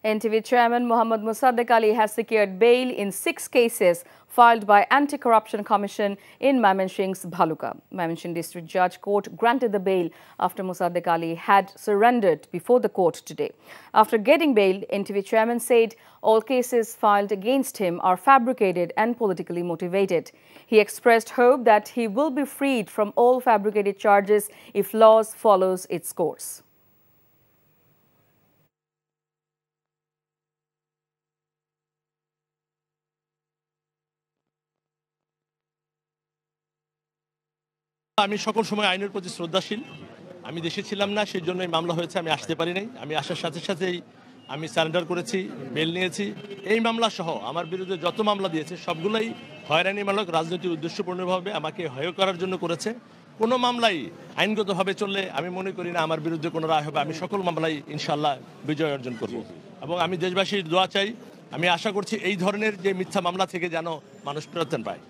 NTV Chairman Mohammad Musaddiq Ali has secured bail in 6 cases filed by Anti-Corruption Commission in Mymensingh's Bhaluka. Mymensingh District Judge Court granted the bail after Musaddiq Ali had surrendered before the court today. After getting bail, NTV Chairman said all cases filed against him are fabricated and politically motivated. He expressed hope that he will be freed from all fabricated charges if law follows its course. আমি সকল সময় আইনের প্রতি শ্রদ্ধাশীল। আমি দেশে ছিলাম না, সেই জন্য এই মামলা হয়েছে, আমি আসতে পারি নাই। আমি আসার সাথে সাথেই আমি সারেন্ডার করেছি, বেল নিয়েছি। এই মামলা সহ আমার বিরুদ্ধে যত মামলা দিয়েছে সবগুলোই হয়রানিমূলক, রাজনৈতিক উদ্দেশ্যপূর্ণভাবে আমাকে হেয় করার জন্য করেছে। কোনো মামলাই আইনগতভাবে চললে আমি মনে করি না আমার বিরুদ্ধে কোনো রায় হবে। আমি সকল মামলাই ইনশাআল্লাহ বিজয় অর্জন করব এবং আমি দেশবাসীর দোয়া চাই। আমি আশা করছি এই ধরনের যে মিথ্যা মামলা থেকে যেন মানুষ পরিত্রাণ পায়।